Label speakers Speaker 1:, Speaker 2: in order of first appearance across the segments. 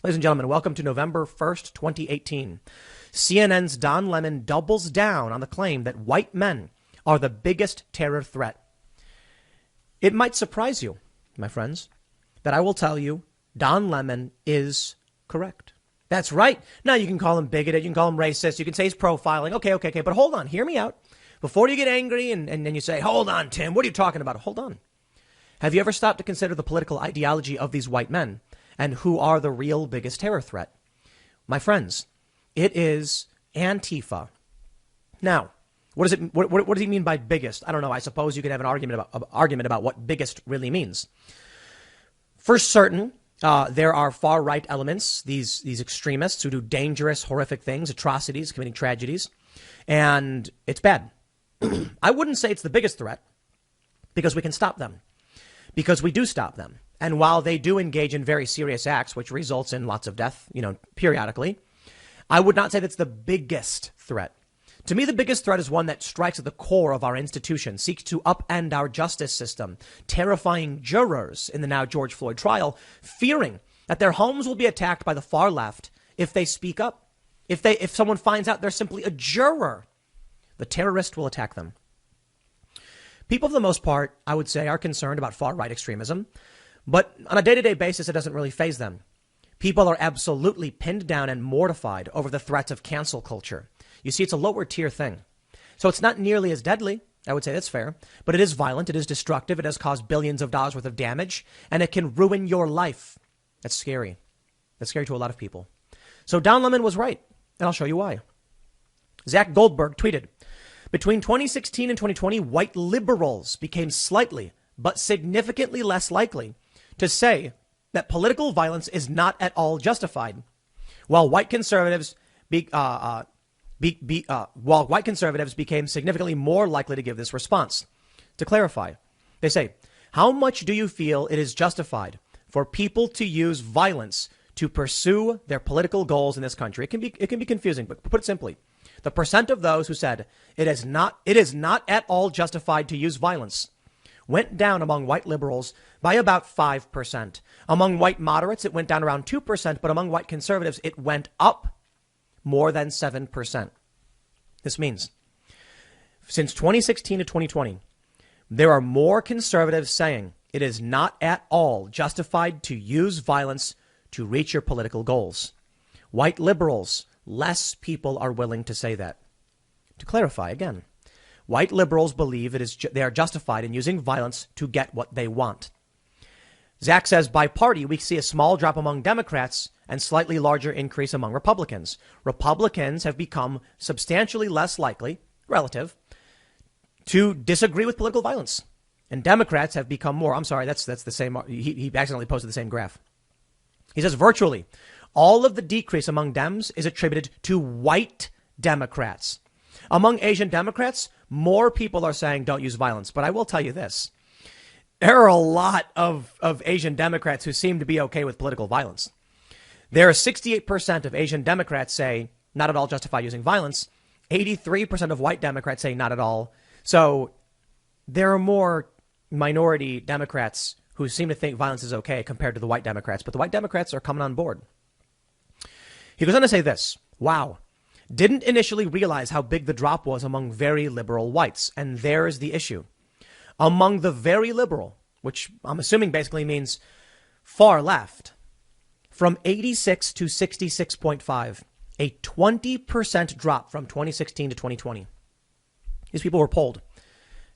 Speaker 1: Ladies and gentlemen, welcome to November 1st, 2018. CNN's Don Lemon doubles down on the claim that white men are the biggest terror threat. It might surprise you, my friends, that I will tell you Don Lemon is correct. That's right. Now, you can call him bigoted, you can call him racist, you can say he's profiling. Okay. But hold on, hear me out. Before you get angry and then you say, hold on, Tim, what are you talking about? Hold on. Have you ever stopped to consider the political ideology of these white men and who are the real biggest terror threat? My friends, it is Antifa. Now, what does he mean by biggest? I don't know. I suppose you could have an argument about what biggest really means. For certain, there are far right elements, these extremists who do dangerous, horrific things, atrocities, committing tragedies, and it's bad. I wouldn't say it's the biggest threat because we can stop them, because we do stop them. And while they do engage in very serious acts, which results in lots of death, periodically, I would not say that's the biggest threat. To me, the biggest threat is one that strikes at the core of our institution, seeks to upend our justice system, terrifying jurors in the now George Floyd trial, fearing that their homes will be attacked by the far left if they speak up. If someone finds out they're simply a juror, the terrorist will attack them. People, for the most part, I would say, are concerned about far right extremism, but on a day-to-day basis, it doesn't really faze them. People are absolutely pinned down and mortified over the threats of cancel culture. You see, it's a lower tier thing. So it's not nearly as deadly. I would say that's fair. But it is violent. It is destructive. It has caused billions of dollars worth of damage. And it can ruin your life. That's scary. That's scary to a lot of people. So Don Lemon was right. And I'll show you why. Zach Goldberg tweeted, between 2016 and 2020, white liberals became slightly but significantly less likely to say that political violence is not at all justified, while white conservatives became significantly more likely to give this response. To clarify, they say, how much do you feel it is justified for people to use violence to pursue their political goals in this country? It can be confusing, but put it simply, the percent of those who said it is not at all justified to use violence went down among white liberals by about 5%. Among white moderates, it went down around 2%, but among white conservatives, it went up more than 7%. This means since 2016 to 2020, there are more conservatives saying it is not at all justified to use violence to reach your political goals. White liberals, less people are willing to say that. To clarify again, white liberals believe they are justified in using violence to get what they want. Zach says by party, we see a small drop among Democrats and slightly larger increase among Republicans. Republicans have become substantially less likely, relative, to disagree with political violence. And Democrats have become more. I'm sorry, that's the same. He accidentally posted the same graph. He says virtually all of the decrease among Dems is attributed to white Democrats. Among Asian Democrats, more people are saying don't use violence. But I will tell you this. There are a lot of Asian Democrats who seem to be okay with political violence. There are 68% of Asian Democrats say not at all justified using violence. 83% of white Democrats say not at all. So there are more minority Democrats who seem to think violence is okay compared to the white Democrats. But the white Democrats are coming on board. He goes on to say this. Wow. Didn't initially realize how big the drop was among very liberal whites. And there's the issue. Among the very liberal, which I'm assuming basically means far left, from 86 to 66.5, a 20% drop from 2016 to 2020. These people were polled.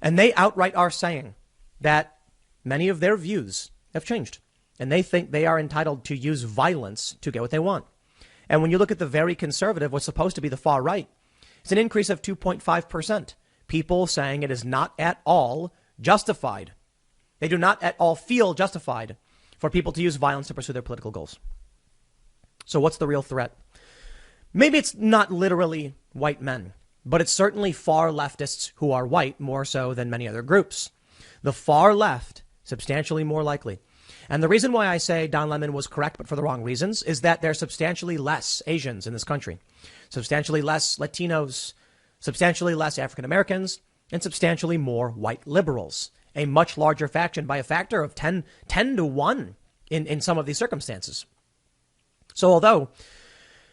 Speaker 1: And they outright are saying that many of their views have changed. And they think they are entitled to use violence to get what they want. And when you look at the very conservative, what's supposed to be the far right, it's an increase of 2.5%. People saying it is not at all justified. They do not at all feel justified for people to use violence to pursue their political goals. So what's the real threat? Maybe it's not literally white men, but it's certainly far leftists who are white more so than many other groups. The far left, substantially more likely. And the reason why I say Don Lemon was correct, but for the wrong reasons, is that there's substantially less Asians in this country, substantially less Latinos, substantially less African Americans, and substantially more white liberals, a much larger faction by a factor of 10 to 1 in some of these circumstances. So although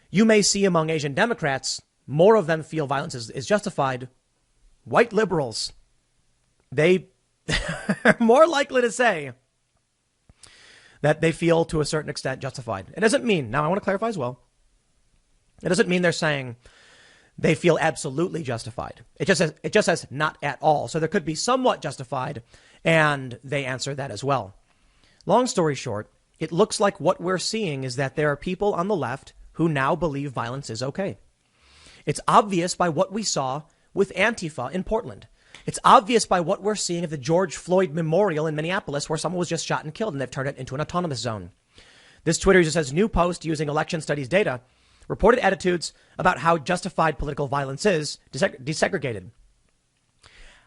Speaker 1: you may see among Asian Democrats, more of them feel violence is justified, white liberals, they are more likely to say that they feel to a certain extent justified. It doesn't mean, now I want to clarify as well, it doesn't mean they're saying they feel absolutely justified. It just says not at all. So there could be somewhat justified, and they answer that as well. Long story short, it looks like what we're seeing is that there are people on the left who now believe violence is okay. It's obvious by what we saw with Antifa in Portland. It's obvious by what we're seeing at the George Floyd Memorial in Minneapolis, where someone was just shot and killed, and they've turned it into an autonomous zone. This Twitter user says, new post using election studies data reported attitudes about how justified political violence is desegregated.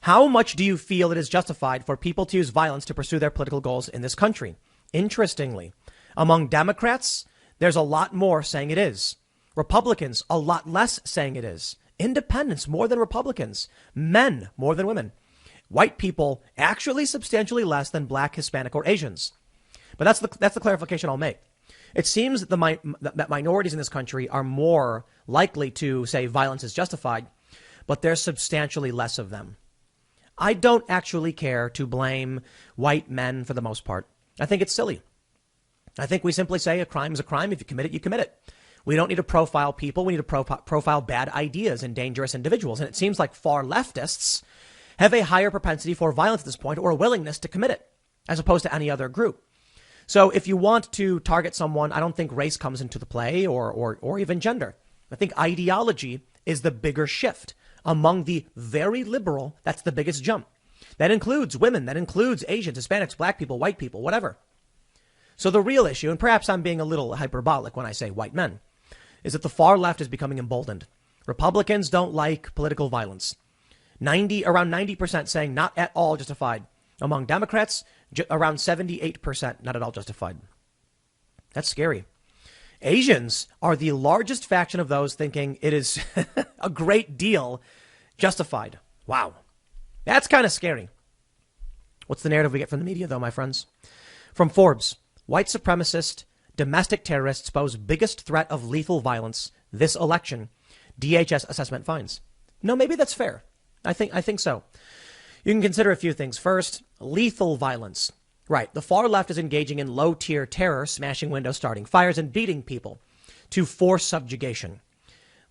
Speaker 1: How much do you feel it is justified for people to use violence to pursue their political goals in this country? Interestingly, among Democrats, there's a lot more saying it is. Republicans, a lot less saying it is. Independents, more than Republicans. Men, more than women. White people, actually substantially less than Black, Hispanic, or Asians. But that's the clarification I'll make. It seems that minorities in this country are more likely to say violence is justified, but there's substantially less of them. I don't actually care to blame white men for the most part. I think it's silly. I think we simply say a crime is a crime. If you commit it, you commit it. We don't need to profile people. We need to profile bad ideas and dangerous individuals. And it seems like far leftists have a higher propensity for violence at this point, or a willingness to commit it, as opposed to any other group. So if you want to target someone, I don't think race comes into the play, or even gender. I think ideology is the bigger shift. Among the very liberal, that's the biggest jump. That includes women, that includes Asians, Hispanics, Black people, white people, whatever. So the real issue, and perhaps I'm being a little hyperbolic when I say white men, is that the far left is becoming emboldened. Republicans don't like political violence. Around 90% saying not at all justified. Among Democrats, around 78% not at all justified. That's scary. Asians are the largest faction of those thinking it is a great deal justified. Wow. That's kind of scary. What's the narrative we get from the media, though, my friends? From Forbes, white supremacist domestic terrorists pose biggest threat of lethal violence this election, DHS assessment finds. No, maybe that's fair. I think so. You can consider a few things. First, lethal violence. Right. The far left is engaging in low tier terror, smashing windows, starting fires, and beating people to force subjugation.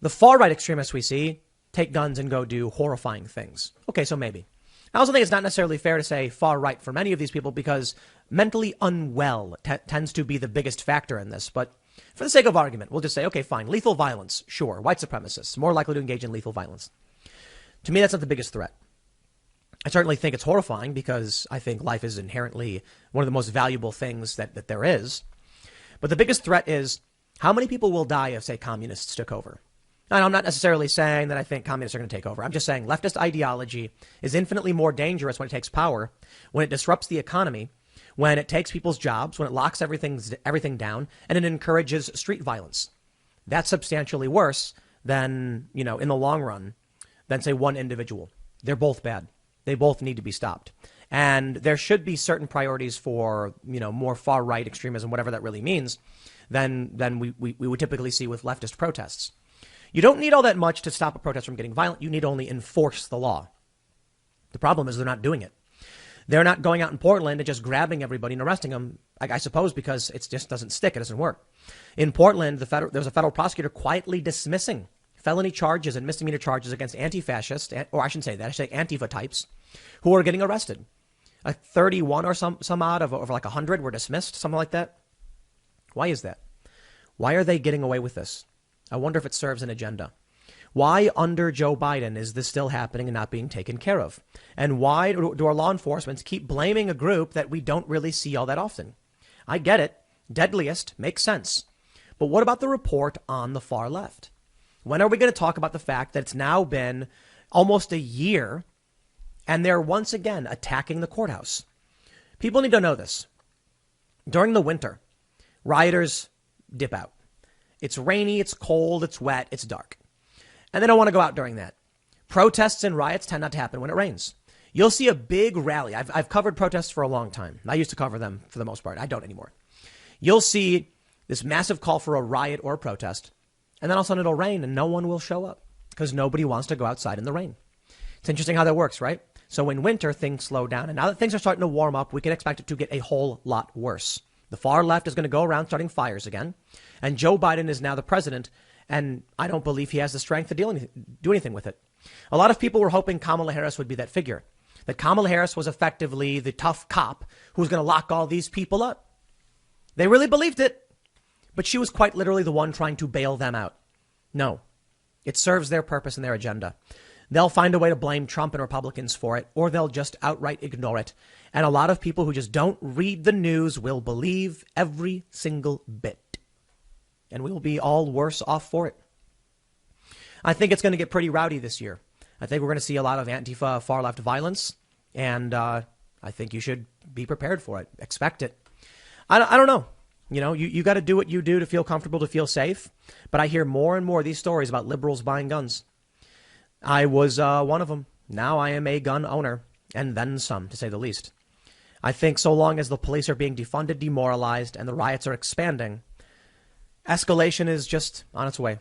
Speaker 1: The far right extremists we see take guns and go do horrifying things. OK, so maybe. I also think it's not necessarily fair to say far right for many of these people, because mentally unwell tends to be the biggest factor in this. But for the sake of argument, we'll just say, OK, fine. Lethal violence. Sure. White supremacists more likely to engage in lethal violence. To me, that's not the biggest threat. I certainly think it's horrifying, because I think life is inherently one of the most valuable things that there is. But the biggest threat is how many people will die if, say, communists took over. And I'm not necessarily saying that I think communists are going to take over. I'm just saying leftist ideology is infinitely more dangerous when it takes power, when it disrupts the economy, when it takes people's jobs, when it locks everything down, and it encourages street violence. That's substantially worse than, in the long run, than, say, one individual. They're both bad. They both need to be stopped. And there should be certain priorities for, more far right extremism, whatever that really means, than we would typically see with leftist protests. You don't need all that much to stop a protest from getting violent. You need only enforce the law. The problem is they're not doing it. They're not going out in Portland and just grabbing everybody and arresting them, I suppose, because it just doesn't stick. It doesn't work. In Portland, there was a federal prosecutor quietly dismissing felony charges and misdemeanor charges against anti-fascist, or I shouldn't say that, I should say Antifa types, who are getting arrested. 31 or some odd of over like 100 were dismissed, something like that. Why is that? Why are they getting away with this? I wonder if it serves an agenda. Why under Joe Biden is this still happening and not being taken care of? And why do our law enforcement keep blaming a group that we don't really see all that often? I get it. Deadliest makes sense. But what about the report on the far left? When are we going to talk about the fact that it's now been almost a year and they're once again attacking the courthouse? People need to know this. During the winter, rioters dip out. It's rainy, it's cold, it's wet, it's dark. And they don't want to go out during that. Protests and riots tend not to happen when it rains. You'll see a big rally. I've covered protests for a long time. I used to cover them for the most part. I don't anymore. You'll see this massive call for a riot or a protest, and then all of a sudden it'll rain and no one will show up because nobody wants to go outside in the rain. It's interesting how that works, right? So in winter, things slow down. And now that things are starting to warm up, we can expect it to get a whole lot worse. The far left is going to go around starting fires again. And Joe Biden is now the president. And I don't believe he has the strength to do anything with it. A lot of people were hoping Kamala Harris would be that figure. That Kamala Harris was effectively the tough cop who was going to lock all these people up. They really believed it. But she was quite literally the one trying to bail them out. No, it serves their purpose and their agenda. They'll find a way to blame Trump and Republicans for it, or they'll just outright ignore it. And a lot of people who just don't read the news will believe every single bit. And we will be all worse off for it. I think it's going to get pretty rowdy this year. I think we're going to see a lot of Antifa far left violence. And I think you should be prepared for it. Expect it. I don't know. You know, you got to do what you do to feel comfortable, to feel safe. But I hear more and more of these stories about liberals buying guns. I was one of them. Now I am a gun owner, and then some, to say the least. I think so long as the police are being defunded, demoralized, and the riots are expanding, escalation is just on its way.